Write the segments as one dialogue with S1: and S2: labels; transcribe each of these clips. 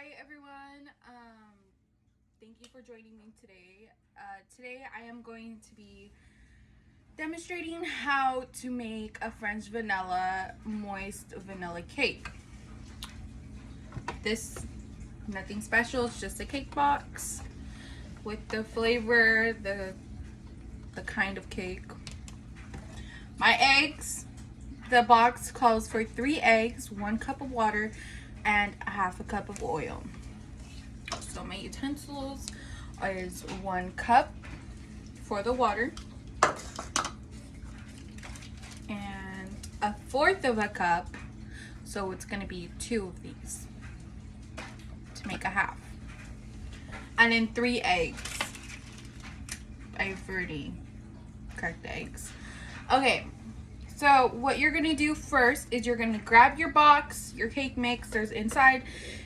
S1: Hi everyone. Thank you for joining me today. Today I am going to be demonstrating how to make a French vanilla moist vanilla cake. This nothing special. It's just a cake box with the flavor, the kind of cake. My eggs. The box calls for 3 eggs, 1 cup of water, and a half a cup of oil. So my utensils is 1 cup for the water and 1/4 of a cup, so it's going to be 2 of these to make a half, and then 3 eggs. I've already cracked the eggs. Okay, so what you're gonna do first is you're gonna grab your box, your cake mix. There's inside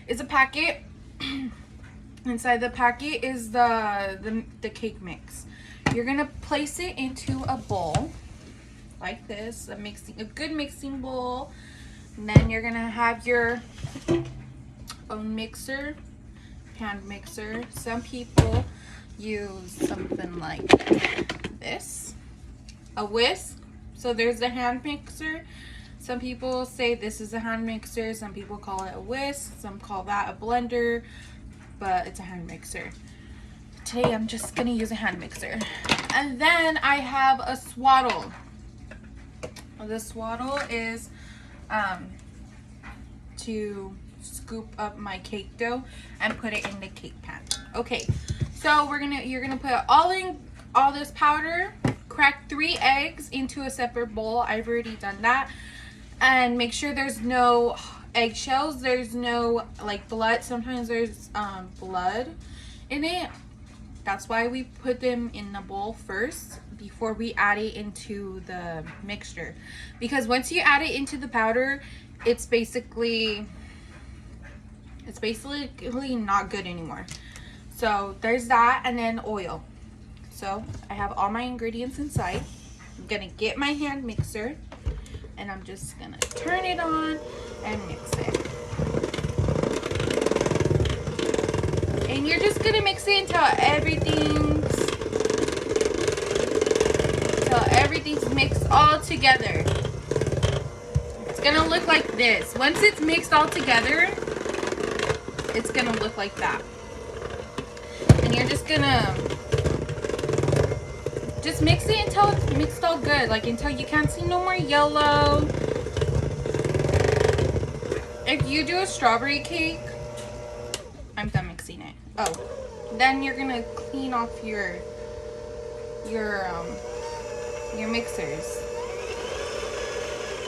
S1: is a packet. Inside the packet is the cake mix. You're gonna place it into a bowl like this, a good mixing bowl. And then you're gonna have your own mixer, hand mixer. Some people use something like this, a whisk. So there's the hand mixer. Some people say this is a hand mixer. Some people call it a whisk. Some call that a blender, but it's a hand mixer. Today I'm just gonna use a hand mixer. And then I have a swaddle. The swaddle is to scoop up my cake dough and put it in the cake pan. Okay, so you're gonna put all this powder. Crack 3 eggs into a separate bowl. I've already done that. And make sure there's no eggshells. There's no like blood. Sometimes there's blood in it. That's why we put them in the bowl first before we add it into the mixture. Because once you add it into the powder, it's basically not good anymore. So there's that, and then oil. So I have all my ingredients inside. I'm gonna get my hand mixer and I'm just gonna turn it on and mix it. And you're just gonna mix it until everything's mixed all together. It's gonna look like this. Once it's mixed all together, it's gonna look like that. And you're just gonna mix it until it's mixed all good, like until you can't see no more yellow. If you do a strawberry cake, I'm done mixing it. Oh, then you're gonna clean off your mixers.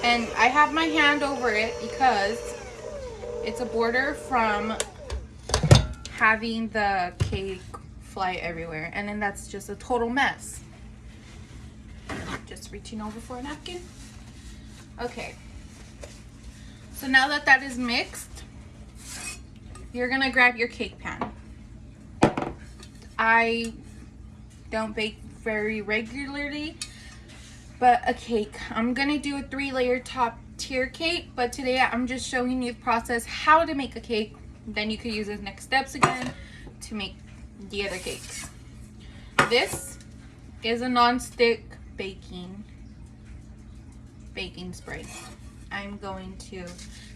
S1: And I have my hand over it because it's a border from having the cake fly everywhere, and then that's just a total mess. Just reaching over for a napkin. Okay, so now that is mixed, you're gonna grab your cake pan. I don't bake very regularly, but a cake, I'm gonna do a 3-layer top tier cake, but today I'm just showing you the process how to make a cake. Then you could use the next steps again to make the other cakes. This is a non-stick baking spray. I'm going to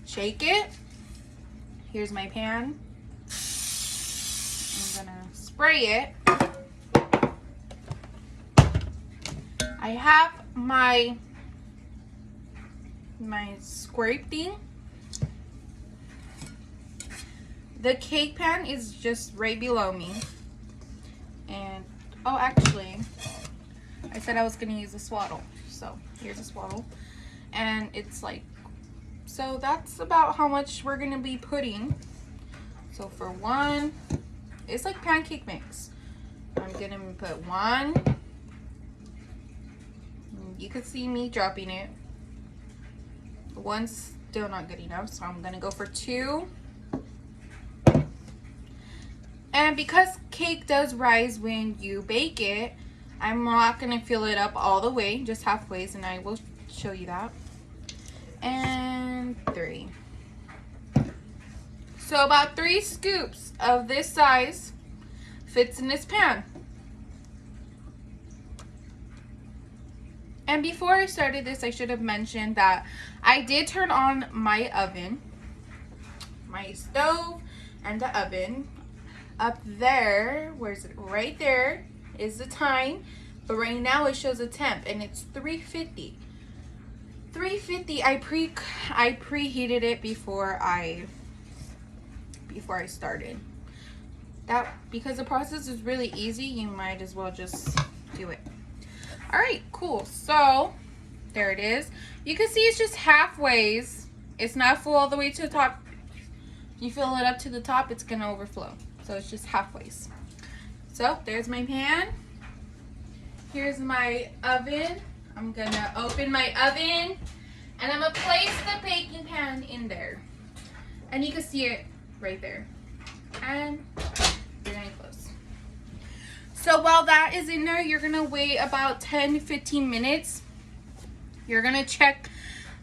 S1: shake it. Here's my pan. I'm gonna spray it. I have my scrape thing. The cake pan is just right below me. And oh, actually, I said I was gonna use a swaddle, so here's a swaddle. And it's like, so that's about how much we're gonna be putting. So for 1, it's like pancake mix. I'm gonna put 1. You could see me dropping it. 1's still not good enough, so I'm gonna go for 2. And because cake does rise when you bake it, I'm not gonna fill it up all the way, just halfway, and I will show you that. And 3. So about 3 scoops of this size fits in this pan. And before I started this, I should have mentioned that I did turn on my oven, my stove, and the oven. Up there, where's it? Right there is the time, but right now it shows a temp, and it's 350. 350. I preheated it before I started. That because the process is really easy, you might as well just do it. All right, cool. So there it is. You can see it's just halfway. It's not full all the way to the top. If you fill it up to the top, it's gonna overflow. So it's just halfway. So there's my pan. Here's my oven. I'm gonna open my oven and I'm gonna place the baking pan in there. And you can see it right there. And you're gonna close. So while that is in there, you're gonna wait about 10 to 15 minutes. You're gonna check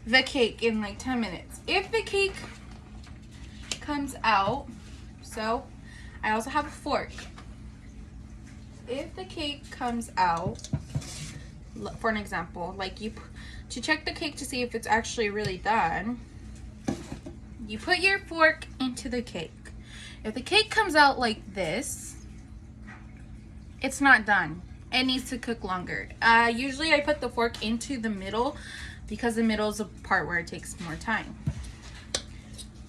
S1: the cake in like 10 minutes. If the cake comes out, so I also have a fork. If the cake comes out, for an example, like to check the cake to see if it's actually really done, you put your fork into the cake. If the cake comes out like this, it's not done. It needs to cook longer. Usually I put the fork into the middle because the middle is the part where it takes more time.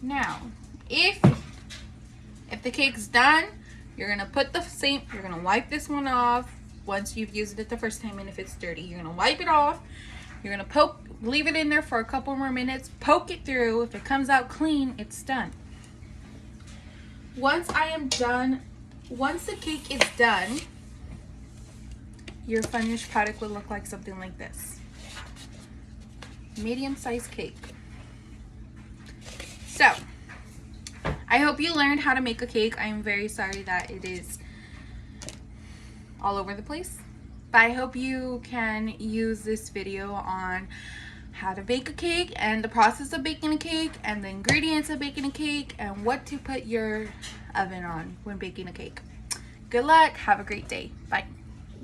S1: Now, if the cake's done, you're gonna you're gonna wipe this one off once you've used it the first time, and if it's dirty, you're gonna wipe it off. You're gonna leave it in there for a couple more minutes, poke it through. If it comes out clean, it's done. Once the cake is done, your finished product will look like something like this. Medium-sized cake. So, I hope you learned how to make a cake. I am very sorry that it is all over the place. But I hope you can use this video on how to bake a cake and the process of baking a cake and the ingredients of baking a cake and what to put your oven on when baking a cake. Good luck. Have a great day. Bye.